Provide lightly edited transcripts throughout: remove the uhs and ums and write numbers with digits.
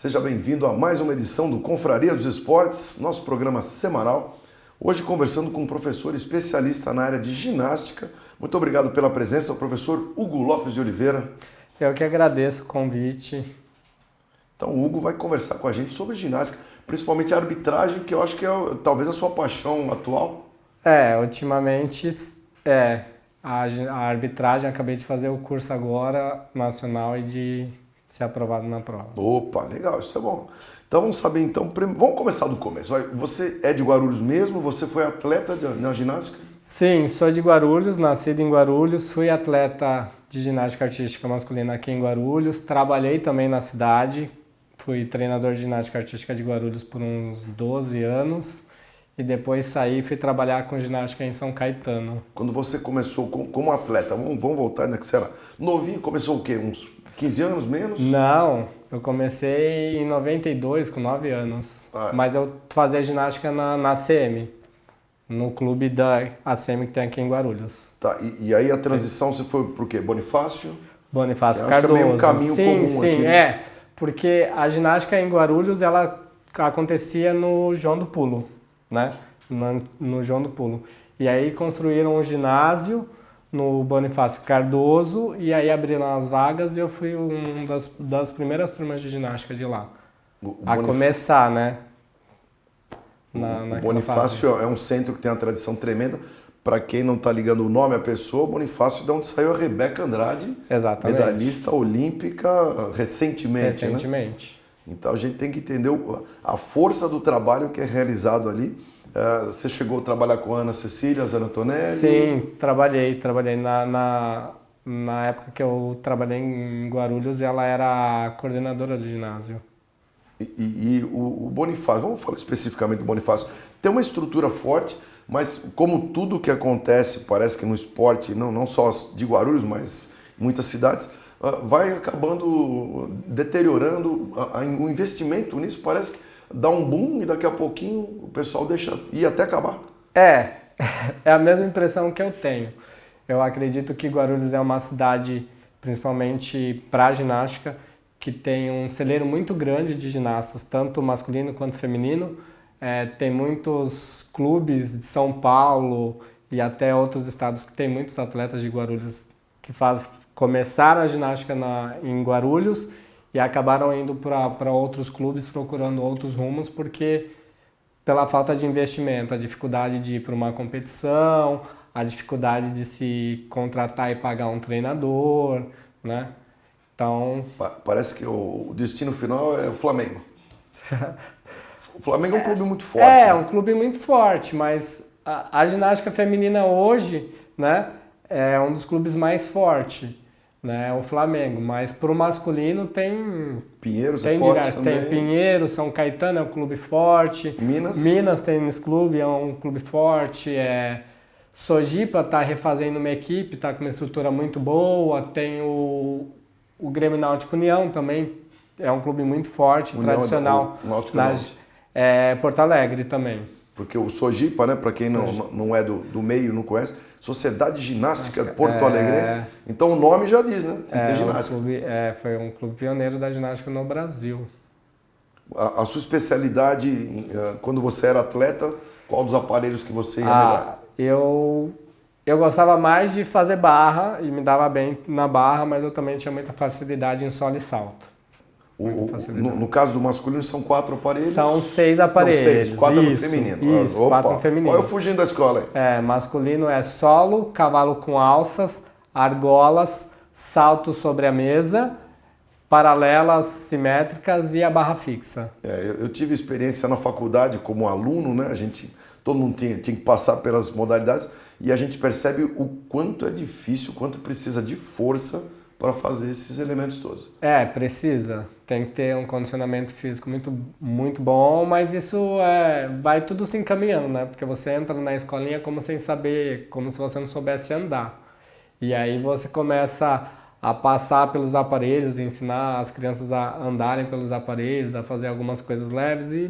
Seja bem-vindo a mais uma edição do Confraria dos Esportes, nosso programa semanal. Hoje conversando com um professor especialista na área de ginástica. Muito obrigado pela presença, o professor Hugo Lopes de Oliveira. Eu que agradeço o convite. Então o Hugo vai conversar com a gente sobre ginástica, principalmente a arbitragem, que eu acho que é talvez a sua paixão atual. Ultimamente a arbitragem, acabei de fazer o curso agora, nacional, e de ser aprovado na prova. Opa, legal, isso é bom. Então vamos saber, vamos começar do começo. Você é de Guarulhos mesmo? Você foi atleta na ginástica? Sim, sou de Guarulhos, nascido em Guarulhos, fui atleta de ginástica artística masculina aqui em Guarulhos, trabalhei também na cidade, fui treinador de ginástica artística de Guarulhos por uns 12 anos e depois saí e fui trabalhar com ginástica em São Caetano. Quando você começou como atleta, vamos voltar, né, que você era novinho, começou o quê? Uns 15 anos, menos? Não, eu comecei em 92, com 9 anos, mas eu fazia ginástica na CM, no clube da ACM que tem aqui em Guarulhos. Tá, e aí a transição você foi pro quê? Bonifácio? Bonifácio Eu Cardoso. Acho que é meio um caminho comum aqui. Sim, porque a ginástica em Guarulhos, ela acontecia no João do Pulo, né? No João do Pulo. E aí construíram um ginásio no Bonifácio Cardoso e aí abriram as vagas e eu fui uma das primeiras turmas de ginástica de lá. Começar, né? O Bonifácio é um centro que tem uma tradição tremenda. Para quem não está ligando o nome à pessoa, Bonifácio é de onde saiu a Rebeca Andrade, exatamente, medalhista olímpica recentemente. Né? Então a gente tem que entender a força do trabalho que é realizado ali. Você chegou a trabalhar com a Ana Cecília Zanantonelli? Sim, trabalhei na época que eu trabalhei em Guarulhos, ela era a coordenadora do ginásio. E o Bonifácio, vamos falar especificamente do Bonifácio, tem uma estrutura forte, mas como tudo que acontece, parece que no esporte, não só de Guarulhos, mas em muitas cidades, vai acabando deteriorando o investimento nisso, parece que dá um boom e daqui a pouquinho o pessoal deixa ir até acabar. É a mesma impressão que eu tenho. Eu acredito que Guarulhos é uma cidade, principalmente para ginástica, que tem um celeiro muito grande de ginastas, tanto masculino quanto feminino. Tem muitos clubes de São Paulo e até outros estados que tem muitos atletas de Guarulhos que começaram a ginástica em Guarulhos e acabaram indo para outros clubes procurando outros rumos porque pela falta de investimento, a dificuldade de ir para uma competição, a dificuldade de se contratar e pagar um treinador, né? Então... Parece que o destino final é o Flamengo. O Flamengo é um clube muito forte. É um clube muito forte, mas a ginástica feminina hoje, né, é um dos clubes mais fortes, né, o Flamengo. Mas para o masculino tem... Pinheiros é forte também. Tem Pinheiros, São Caetano é um clube forte. Minas Tênis Clube é um clube forte. Sojipa está refazendo uma equipe, está com uma estrutura muito boa. Tem o Grêmio Náutico União também, é um clube muito forte, tradicional. Porto Alegre também. Porque o Sojipa, né, para quem não é do meio, não conhece, Sociedade Ginástica Porto Alegrense. Então o nome já diz, né? Tem que ter ginástica. Foi um clube pioneiro da ginástica no Brasil. A sua especialidade, quando você era atleta, qual dos aparelhos que você ia melhor? Eu gostava mais de fazer barra e me dava bem na barra, mas eu também tinha muita facilidade em solo e salto. No caso do masculino são 4 aparelhos? São 6 aparelhos. São 6, 4 no feminino. Isso, 4 no feminino. Olha eu fugindo da escola aí. Masculino é solo, cavalo com alças, argolas, salto sobre a mesa, paralelas simétricas e a barra fixa. Eu tive experiência na faculdade como aluno, né? Todo mundo tinha que passar pelas modalidades e a gente percebe o quanto é difícil, o quanto precisa de força para fazer esses elementos todos. Precisa. Tem que ter um condicionamento físico muito, muito bom, mas isso vai tudo se encaminhando, né? Porque você entra na escolinha como sem saber, como se você não soubesse andar. E aí você começa a passar pelos aparelhos, ensinar as crianças a andarem pelos aparelhos, a fazer algumas coisas leves e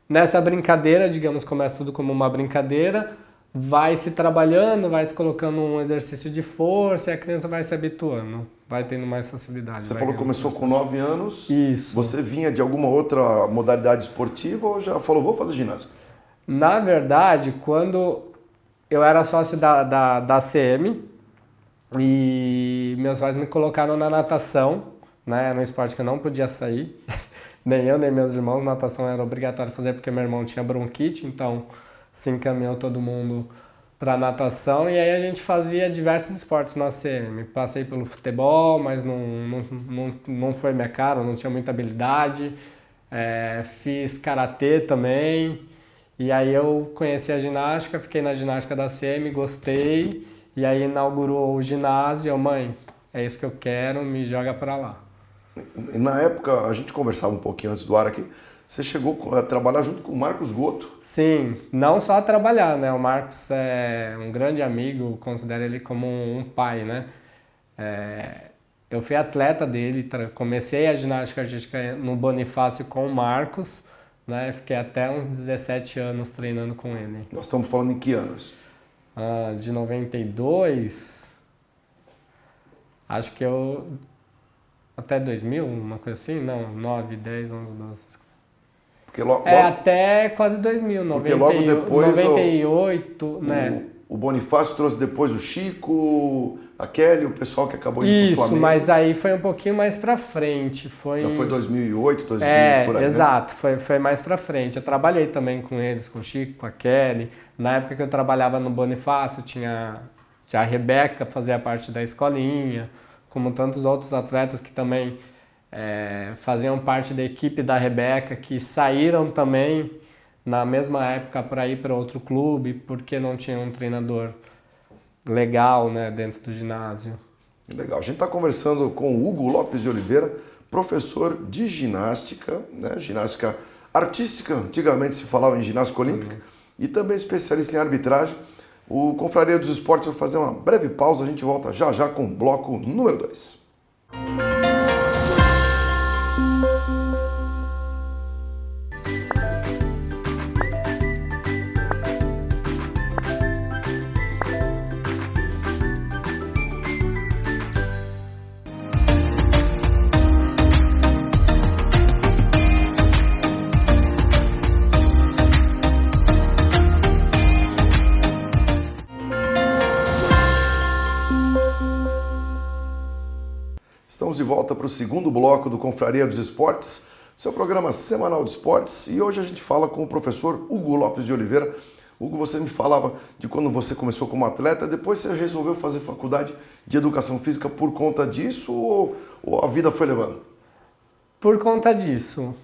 nessa brincadeira, digamos, começa tudo como uma brincadeira, vai se trabalhando, vai se colocando um exercício de força e a criança vai se habituando. vai tendo mais facilidade. Você falou que começou com 9 anos. Isso. Você vinha de alguma outra modalidade esportiva ou já falou, vou fazer ginástica? Na verdade, quando eu era sócio da CM e meus pais me colocaram na natação, né? Era um esporte que eu não podia sair. Nem eu, nem meus irmãos. Natação era obrigatório fazer porque meu irmão tinha bronquite, então se encaminhou todo mundo para natação. E aí a gente fazia diversos esportes na CM. Passei pelo futebol, mas não foi minha cara, não tinha muita habilidade. Fiz karatê também. E aí eu conheci a ginástica, fiquei na ginástica da CM, gostei. E aí inaugurou o ginásio. Mãe, é isso que eu quero, me joga para lá. Na época, a gente conversava um pouquinho antes do ar aqui, você chegou a trabalhar junto com o Marcos Goto. Sim, não só trabalhar, né? O Marcos é um grande amigo, considero ele como um pai, né? Eu fui atleta dele, comecei a ginástica artística no Bonifácio com o Marcos, né? Fiquei até uns 17 anos treinando com ele. Nós estamos falando em que anos? De 92, acho que eu... Até 2000, uma coisa assim? Não, 9, 10, 11, 12. Porque logo, até quase 2000, porque logo depois 98, né? O Bonifácio trouxe depois o Chico, a Kelly, o pessoal que acabou indo pro Flamengo. Isso, mas aí foi um pouquinho mais pra frente. Já foi 2008, 2000, por aí, exato, né? foi mais pra frente. Eu trabalhei também com eles, com o Chico, com a Kelly. Na época que eu trabalhava no Bonifácio, tinha a Rebeca, fazia parte da escolinha, como tantos outros atletas que também faziam parte da equipe da Rebeca, que saíram também na mesma época para ir para outro clube, porque não tinha um treinador legal, né, dentro do ginásio. Legal. A gente está conversando com o Hugo Lopes de Oliveira, professor de ginástica, né, ginástica artística, antigamente se falava em ginástica olímpica, e também especialista em arbitragem. O Confraria dos Esportes vai fazer uma breve pausa, a gente volta já já com o bloco número 2. Estamos de volta para o segundo bloco do Confraria dos Esportes, seu programa semanal de esportes, e hoje a gente fala com o professor Hugo Lopes de Oliveira. Hugo, você me falava de quando você começou como atleta, depois você resolveu fazer faculdade de educação física por conta disso ou a vida foi levando? Por conta disso.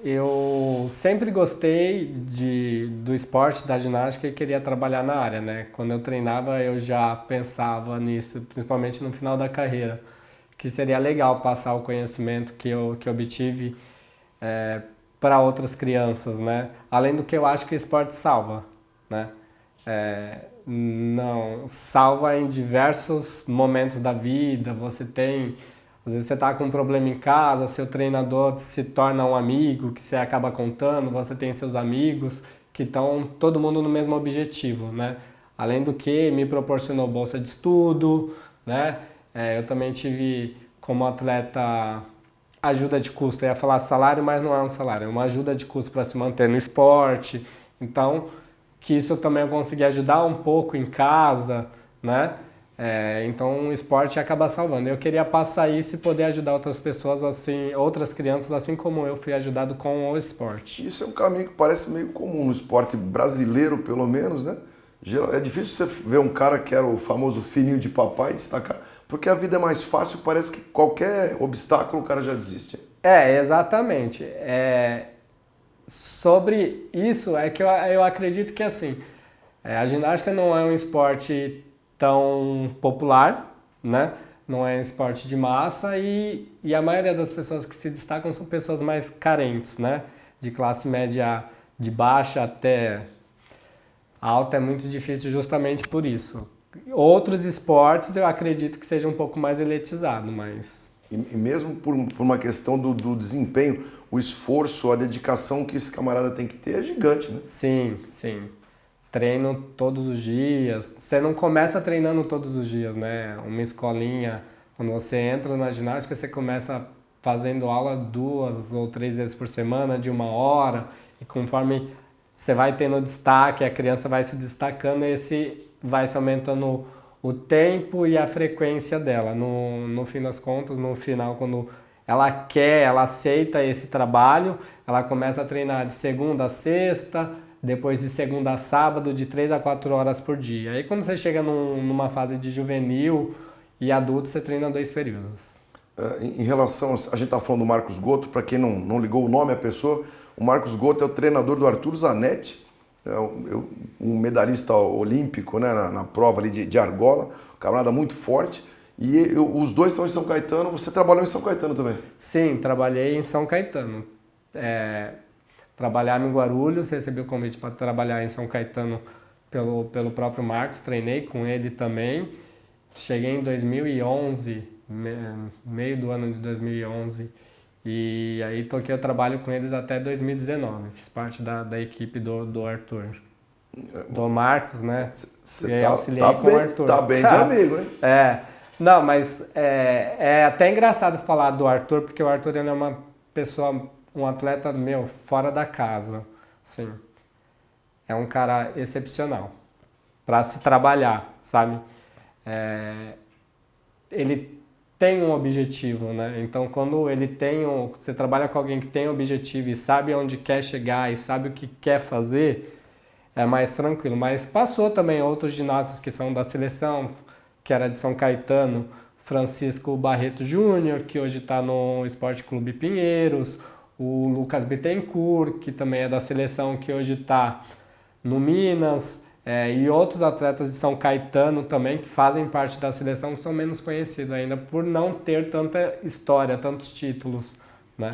Eu sempre gostei do esporte, da ginástica e queria trabalhar na área, né? Quando eu treinava eu já pensava nisso, principalmente no final da carreira, que seria legal passar o conhecimento que eu obtive para outras crianças, né? Além do que eu acho que o esporte salva, né? Não, salva em diversos momentos da vida. Às vezes você está com um problema em casa, seu treinador se torna um amigo, que você acaba contando, você tem seus amigos que estão todo mundo no mesmo objetivo, né? Além do que me proporcionou bolsa de estudo, né? Eu também tive como atleta ajuda de custo. Eu ia falar salário, mas não é um salário, é uma ajuda de custo para se manter no esporte. Então, que isso também eu consegui ajudar um pouco em casa, né? Então o esporte acaba salvando. Eu queria passar isso e poder ajudar outras pessoas assim, outras crianças, assim como eu fui ajudado com o esporte. Isso é um caminho que parece meio comum no esporte brasileiro, pelo menos, né? É difícil você ver um cara que era o famoso filhinho de papai destacar, porque a vida é mais fácil, parece que qualquer obstáculo o cara já desiste. Exatamente. Sobre isso, é que eu acredito que assim, a ginástica não é um esporte tão popular, né? Não é um esporte de massa e a maioria das pessoas que se destacam são pessoas mais carentes, né? De classe média de baixa até alta é muito difícil justamente por isso. Outros esportes eu acredito que seja um pouco mais elitizado, mas... E mesmo por uma questão do desempenho, o esforço, a dedicação que esse camarada tem que ter é gigante, né? Sim, sim. Treino todos os dias. Você não começa treinando todos os dias, né? Uma escolinha Quando você entra na ginástica, você começa fazendo aula 2 ou 3 vezes por semana, de 1 hora, e conforme você vai tendo destaque, a criança vai se destacando, esse vai se aumentando o tempo e a frequência dela. No fim das contas, no final, quando ela quer, ela aceita esse trabalho, ela começa a treinar de segunda a sexta, depois de segunda a sábado, de 3 a 4 horas por dia. Aí quando você chega numa fase de juvenil e adulto, você treina 2 períodos. Em relação, a gente está falando do Marcos Gotto, para quem não ligou o nome à pessoa, o Marcos Gotto é o treinador do Arthur Zanetti, um medalhista olímpico, né, na prova ali de argola, um camarada muito forte. E os dois estão em São Caetano, você trabalhou em São Caetano também? Sim, trabalhei em São Caetano. Trabalhava em Guarulhos, recebi o convite para trabalhar em São Caetano pelo próprio Marcos, treinei com ele também. Cheguei em 2011, meio do ano de 2011, e aí toquei o trabalho com eles até 2019. Fiz parte da equipe do Arthur. Do Marcos, né? Você auxiliei com bem, o Arthur. tá bem de amigo, hein? Não, mas é até engraçado falar do Arthur, porque o Arthur ele é uma pessoa, um atleta, fora da casa. Assim, é um cara excepcional para se trabalhar, sabe? Ele tem um objetivo, né? Então, quando você trabalha com alguém que tem um objetivo e sabe onde quer chegar e sabe o que quer fazer, é mais tranquilo. Mas passou também outros ginastas que são da seleção, que era de São Caetano, Francisco Barreto Júnior, que hoje está no Esporte Clube Pinheiros, o Lucas Bittencourt, que também é da seleção, que hoje está no Minas, e outros atletas de São Caetano também, que fazem parte da seleção, que são menos conhecidos ainda, por não ter tanta história, tantos títulos, né?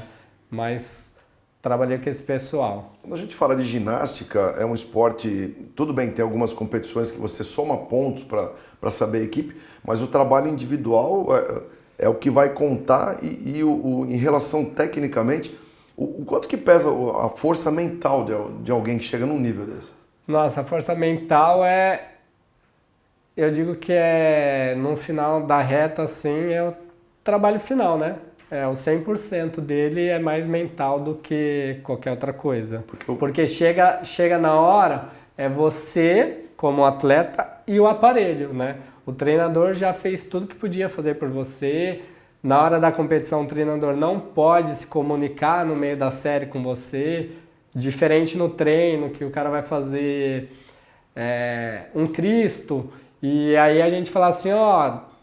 Mas trabalhei com esse pessoal. Quando a gente fala de ginástica, é um esporte, tudo bem, tem algumas competições que você soma pontos para saber a equipe, mas o trabalho individual é o que vai contar em relação tecnicamente, o quanto que pesa a força mental de alguém que chega num nível desse? Nossa, a força mental eu digo que no final da reta, assim, é o trabalho final, né? O 100% dele é mais mental do que qualquer outra coisa. Porque chega na hora, é você como atleta e o aparelho, né? O treinador já fez tudo que podia fazer por você. Na hora da competição, o treinador não pode se comunicar no meio da série com você. Diferente no treino, que o cara vai fazer um Cristo, e aí a gente fala assim,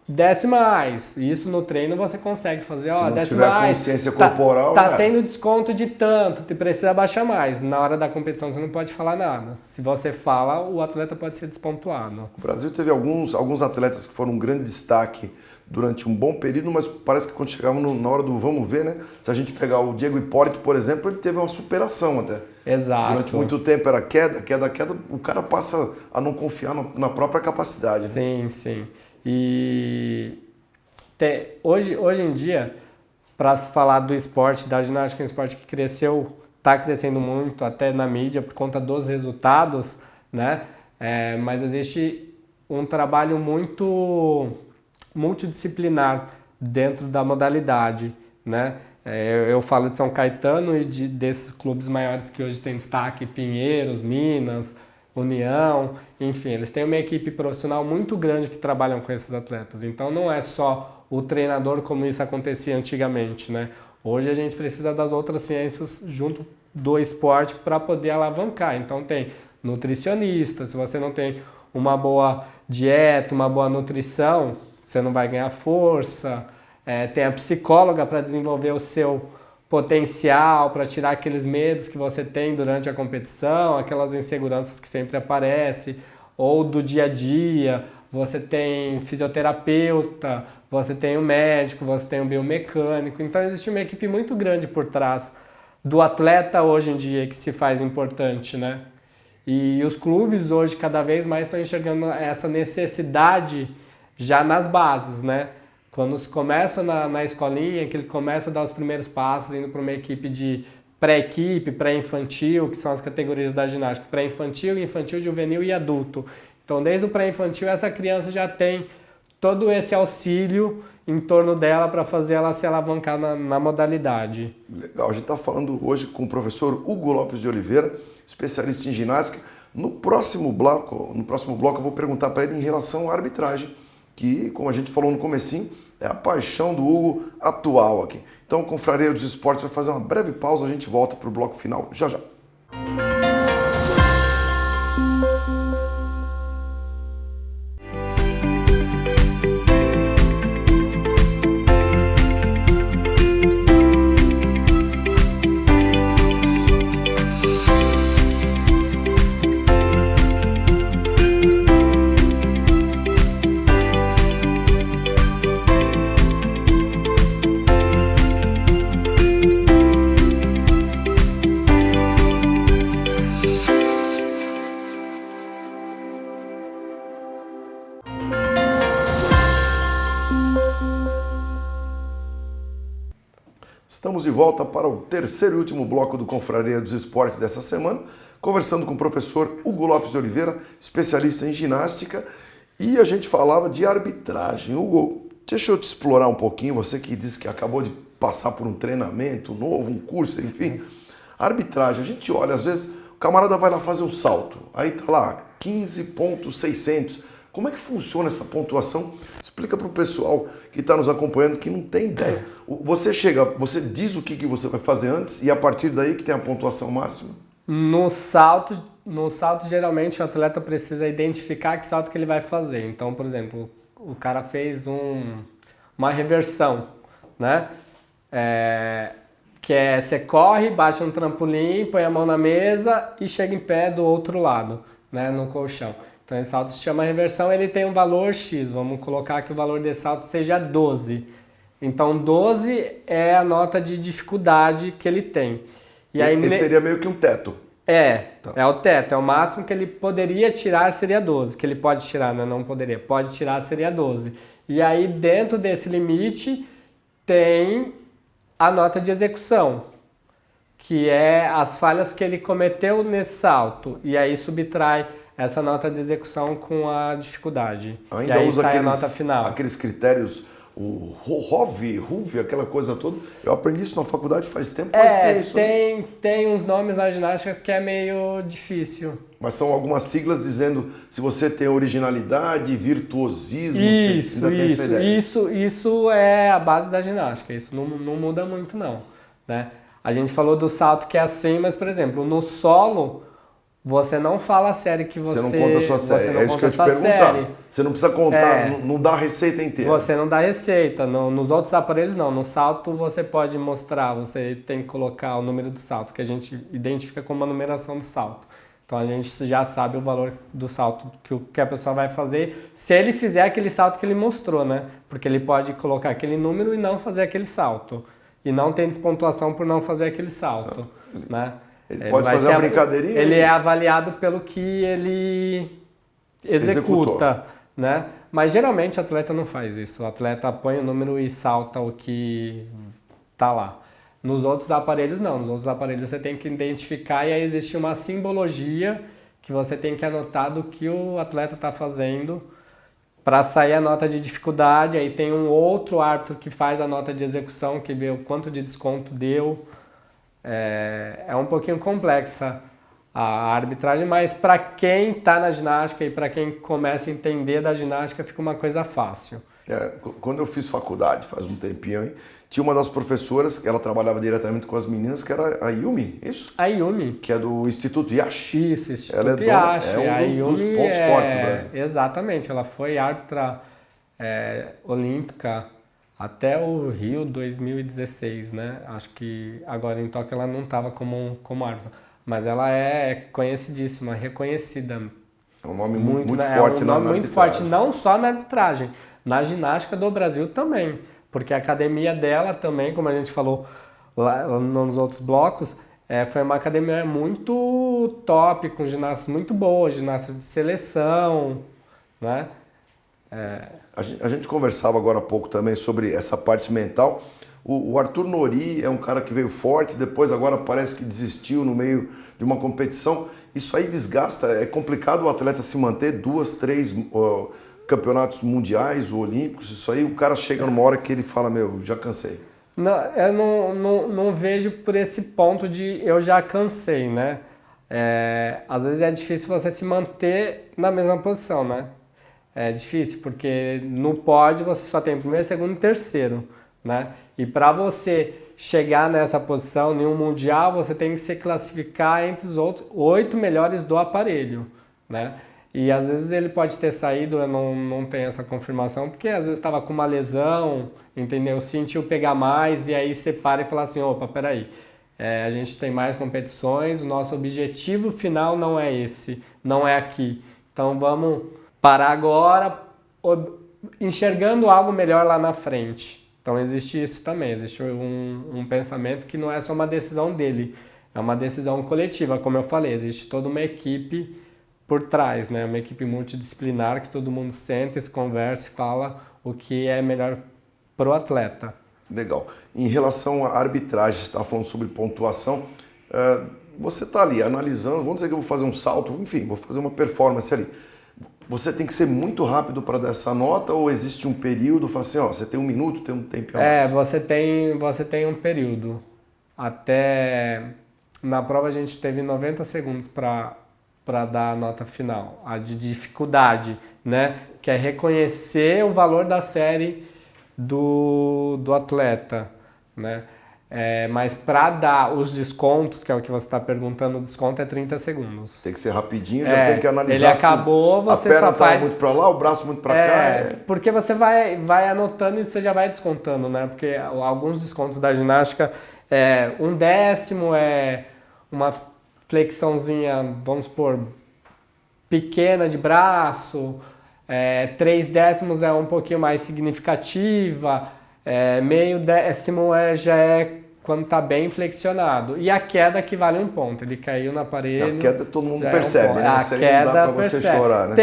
desce mais. Isso no treino você consegue fazer, Se não desce tiver mais. consciência corporal, tá tendo desconto de tanto, tu precisa baixar mais. Na hora da competição você não pode falar nada. Se você fala, o atleta pode ser despontuado. O Brasil teve alguns atletas que foram um grande destaque durante um bom período, mas parece que quando chegava na hora do vamos ver, né? Se a gente pegar o Diego Hipólito, por exemplo, ele teve uma superação até. Exato. Durante muito tempo era queda, o cara passa a não confiar na própria capacidade. Né? Sim, sim. E hoje em dia, para se falar do esporte, da ginástica, um esporte que está crescendo muito, até na mídia, por conta dos resultados, né? Mas existe um trabalho muito multidisciplinar dentro da modalidade, né? Eu falo de São Caetano e desses clubes maiores que hoje tem destaque, Pinheiros, Minas, União, enfim, eles têm uma equipe profissional muito grande que trabalham com esses atletas. Então não é só o treinador como isso acontecia antigamente, né? Hoje a gente precisa das outras ciências junto do esporte para poder alavancar. Então tem nutricionista, se você não tem uma boa dieta, uma boa nutrição, você não vai ganhar força. Tem a psicóloga para desenvolver o seu potencial, para tirar aqueles medos que você tem durante a competição, aquelas inseguranças que sempre aparecem, ou do dia a dia. Você tem fisioterapeuta, você tem o médico, você tem o biomecânico. Então existe uma equipe muito grande por trás do atleta hoje em dia que se faz importante, né? E os clubes hoje cada vez mais estão enxergando essa necessidade já nas bases, né? Quando se começa na escolinha, que ele começa a dar os primeiros passos, indo para uma equipe de pré-equipe, pré-infantil, que são as categorias da ginástica, pré-infantil, infantil, juvenil e adulto. Então, desde o pré-infantil, essa criança já tem todo esse auxílio em torno dela para fazer ela se alavancar na modalidade. Legal, a gente está falando hoje com o professor Hugo Lopes de Oliveira, especialista em ginástica. No próximo bloco eu vou perguntar para ele em relação à arbitragem, que, como a gente falou no comecinho, é a paixão do Hugo atual aqui. Então, Confraria dos Esportes vai fazer uma breve pausa, a gente volta para o bloco final já já. Estamos de volta para o terceiro e último bloco do Confraria dos Esportes dessa semana, conversando com o professor Hugo Lopes de Oliveira, especialista em ginástica, e a gente falava de arbitragem. Hugo, deixa eu te explorar um pouquinho, você que disse que acabou de passar por um treinamento novo, um curso, enfim. Arbitragem, a gente olha, às vezes o camarada vai lá fazer um salto, aí tá lá 15.600. Como é que funciona essa pontuação? Explica para o pessoal que está nos acompanhando que não tem ideia. Você chega, você diz o que você vai fazer antes e a partir daí que tem a pontuação máxima? No salto geralmente o atleta precisa identificar que salto que ele vai fazer. Então, por exemplo, o cara fez uma reversão, né? Que é você corre, baixa no trampolim, põe a mão na mesa e chega em pé do outro lado, né? No colchão. Então esse salto se chama reversão, ele tem um valor X, vamos colocar que o valor desse salto seja 12. Então 12 é a nota de dificuldade que ele tem. E aí, esse seria meio que um teto. Tá. É o teto, é o máximo que ele poderia tirar seria 12, que ele pode tirar, né? Não poderia, pode tirar seria 12. E aí dentro desse limite tem a nota de execução, que é as falhas que ele cometeu nesse salto, e aí subtrai essa nota de execução com a dificuldade. Ainda e aí usa sai a nota final. Aqueles critérios, o ROV, aquela coisa toda. Eu aprendi isso na faculdade faz tempo, mas é isso. Tem uns nomes na ginástica que é meio difícil. Mas são algumas siglas dizendo se você tem originalidade, virtuosismo, ainda tem essa ideia. Isso é a base da ginástica, isso não muda muito não, né? A gente falou do salto que é assim, mas por exemplo, no solo você não fala a série que você... Você não conta a sua série, é isso que eu ia te perguntar. Você não precisa contar, não dá a receita inteira. Você não dá receita, nos outros aparelhos não. No salto você pode mostrar, você tem que colocar o número do salto, que a gente identifica como a numeração do salto. Então a gente já sabe o valor do salto que a pessoa vai fazer, se ele fizer aquele salto que ele mostrou, né? Porque ele pode colocar aquele número e não fazer aquele salto. E não tem despontuação por não fazer aquele salto, né? Ele pode fazer uma brincadeirinha? Ele é avaliado pelo que ele executa, né? Mas geralmente o atleta não faz isso. O atleta põe o número e salta o que tá lá. Nos outros aparelhos não. Nos outros aparelhos você tem que identificar e aí existe uma simbologia que você tem que anotar do que o atleta está fazendo para sair a nota de dificuldade. Aí tem um outro árbitro que faz a nota de execução, que vê o quanto de desconto deu. É um pouquinho complexa a arbitragem, mas para quem está na ginástica e para quem começa a entender da ginástica fica uma coisa fácil. Quando eu fiz faculdade, faz um tempinho aí, tinha uma das professoras, ela trabalhava diretamente com as meninas, que era a Yumi, isso? A Yumi. Que é do Instituto Yashi. Isso, Instituto ela Yashi. É um dos pontos fortes do Brasil. Exatamente, ela foi árbitra olímpica até o Rio 2016, né? Acho que agora em Tóquio ela não estava como árbitra, mas ela é conhecidíssima, reconhecida. É um nome muito forte na arbitragem. Muito forte, não só na arbitragem, na ginástica do Brasil também, porque a academia dela também, como a gente falou lá nos outros blocos, foi uma academia muito top, com ginastas muito boas, ginastas de seleção, né? A gente conversava agora há pouco também sobre essa parte mental. O Arthur Nori é um cara que veio forte, depois agora parece que desistiu no meio de uma competição. Isso aí desgasta, é complicado o atleta se manter 2, 3 campeonatos mundiais ou olímpicos, isso aí, o cara chega numa hora que ele fala, meu, já cansei. Não, eu não vejo por esse ponto de eu já cansei, né? Às vezes é difícil você se manter na mesma posição, né? É difícil, porque no pódio você só tem primeiro, segundo e terceiro, né? E para você chegar nessa posição, em um mundial, você tem que se classificar entre os outros 8 melhores do aparelho, né? E às vezes ele pode ter saído, eu não tenho essa confirmação, porque às vezes estava com uma lesão, entendeu? Sentiu pegar mais e aí você para e fala assim, opa, peraí, a gente tem mais competições, o nosso objetivo final não é esse, não é aqui. Então vamos parar agora, enxergando algo melhor lá na frente. Então existe isso também, existe um pensamento que não é só uma decisão dele, é uma decisão coletiva, como eu falei, existe toda uma equipe por trás, né? Uma equipe multidisciplinar que todo mundo senta, se conversa e fala o que é melhor para o atleta. Legal. Em relação à arbitragem, você estava falando sobre pontuação, você está ali analisando, vamos dizer que eu vou fazer um salto, enfim, vou fazer uma performance ali. Você tem que ser muito rápido para dar essa nota ou existe um período, fala assim, ó, você tem um minuto, tem um tempo a mais? Você tem um período. Até na prova a gente teve 90 segundos para dar a nota final, a de dificuldade, né? Que é reconhecer o valor da série do atleta, né? Mas para dar os descontos, que é o que você está perguntando, o desconto é 30 segundos. Tem que ser rapidinho, já tem que analisar. Ele acabou, você a perna só faz muito para lá, o braço muito para cá. Porque você vai anotando e você já vai descontando, né? Porque alguns descontos da ginástica, 1/10 é uma flexãozinha, vamos supor, pequena de braço, 3/10 é um pouquinho mais significativa, meio décimo já é quando está bem flexionado. E a queda que vale 1 ponto. Ele caiu no aparelho. A queda todo mundo percebe, né? A queda não dá para você chorar, né?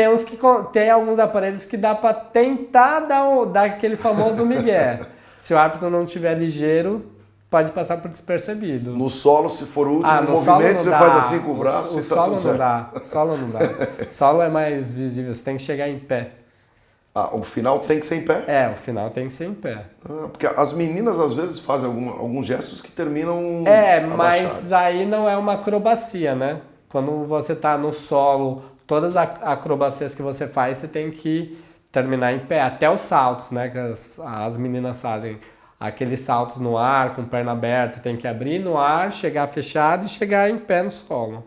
Tem alguns aparelhos que dá para tentar dar aquele famoso migué. Se o árbitro não estiver ligeiro, pode passar por despercebido. No solo, se for o último movimento, você faz assim com o braço o e tá solo tudo certo. Solo não dá. Solo é mais visível, você tem que chegar em pé. O final tem que ser em pé? O final tem que ser em pé. Porque as meninas às vezes fazem alguns gestos que terminam mas abaixados. aí não é uma acrobacia, né? Quando você tá no solo, todas as acrobacias que você faz, você tem que terminar em pé. Até os saltos, né? Que as meninas fazem. Aqueles saltos no ar, com perna aberta, tem que abrir no ar, chegar fechado e chegar em pé no solo.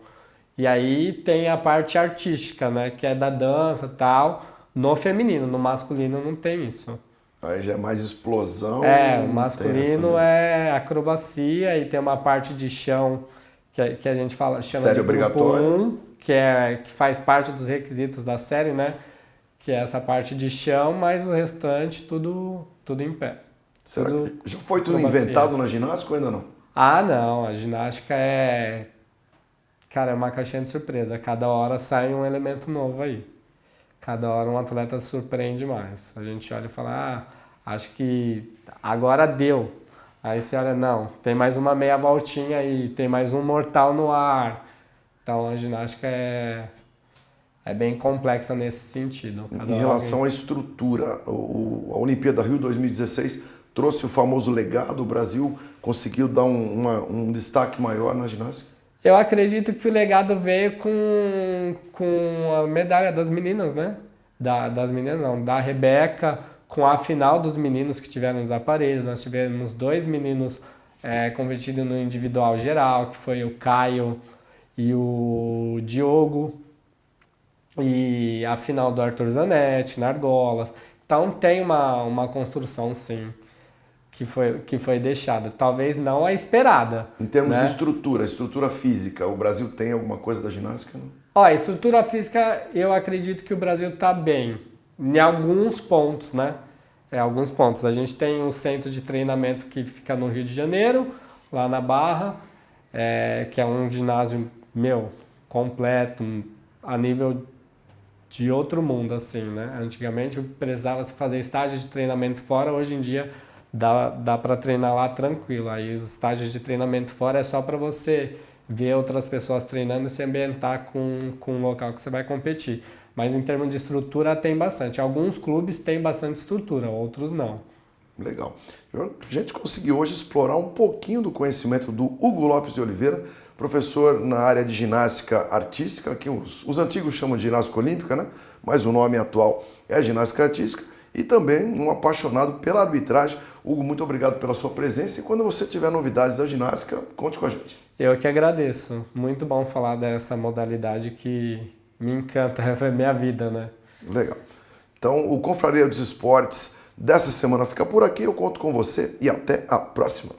E aí tem a parte artística, né? Que é da dança e tal. No feminino, no masculino não tem isso. Aí já é mais explosão. O masculino é acrobacia e tem uma parte de chão que a gente chama série de obrigatória. grupo 1, que faz parte dos requisitos da série, né? Que é essa parte de chão, mas o restante tudo em pé. Será que já foi tudo inventado na ginástica ou ainda não? Não, a ginástica é uma caixinha de surpresa. Cada hora sai um elemento novo aí. Cada hora um atleta se surpreende mais. A gente olha e fala, acho que agora deu. Aí você olha, não, tem mais uma meia voltinha aí, tem mais um mortal no ar. Então a ginástica é bem complexa nesse sentido. Em relação à estrutura, a Olimpíada Rio 2016 trouxe o famoso legado, o Brasil conseguiu dar um destaque maior na ginástica? Eu acredito que o legado veio com a medalha das meninas, né? Das meninas não, da Rebeca, com a final dos meninos que tiveram os aparelhos. Nós tivemos 2 meninos competindo no individual geral, que foi o Caio e o Diogo. E a final do Arthur Zanetti, na argolas. Então tem uma construção, sim, que foi deixada. Talvez não a esperada. Em termos né? de estrutura física, o Brasil tem alguma coisa da ginástica? Não? Estrutura física, eu acredito que o Brasil está bem. Em alguns pontos, né? Alguns pontos. A gente tem um centro de treinamento que fica no Rio de Janeiro, lá na Barra, que é um ginásio, completo, a nível de outro mundo, assim, né? Antigamente precisava se fazer estágio de treinamento fora, hoje em dia dá para treinar lá tranquilo. Aí os estágios de treinamento fora é só para você ver outras pessoas treinando e se ambientar com o local que você vai competir. Mas em termos de estrutura tem bastante. Alguns clubes têm bastante estrutura, outros não. Legal. A gente conseguiu hoje explorar um pouquinho do conhecimento do Hugo Lopes de Oliveira, professor na área de ginástica artística, que os antigos chamam de ginástica olímpica, né? Mas o nome atual é ginástica artística, e também um apaixonado pela arbitragem. Hugo, muito obrigado pela sua presença, e quando você tiver novidades da ginástica, conte com a gente. Eu que agradeço. Muito bom falar dessa modalidade que me encanta, é minha vida, né? Legal. Então, o Confraria dos Esportes dessa semana fica por aqui. Eu conto com você e até a próxima.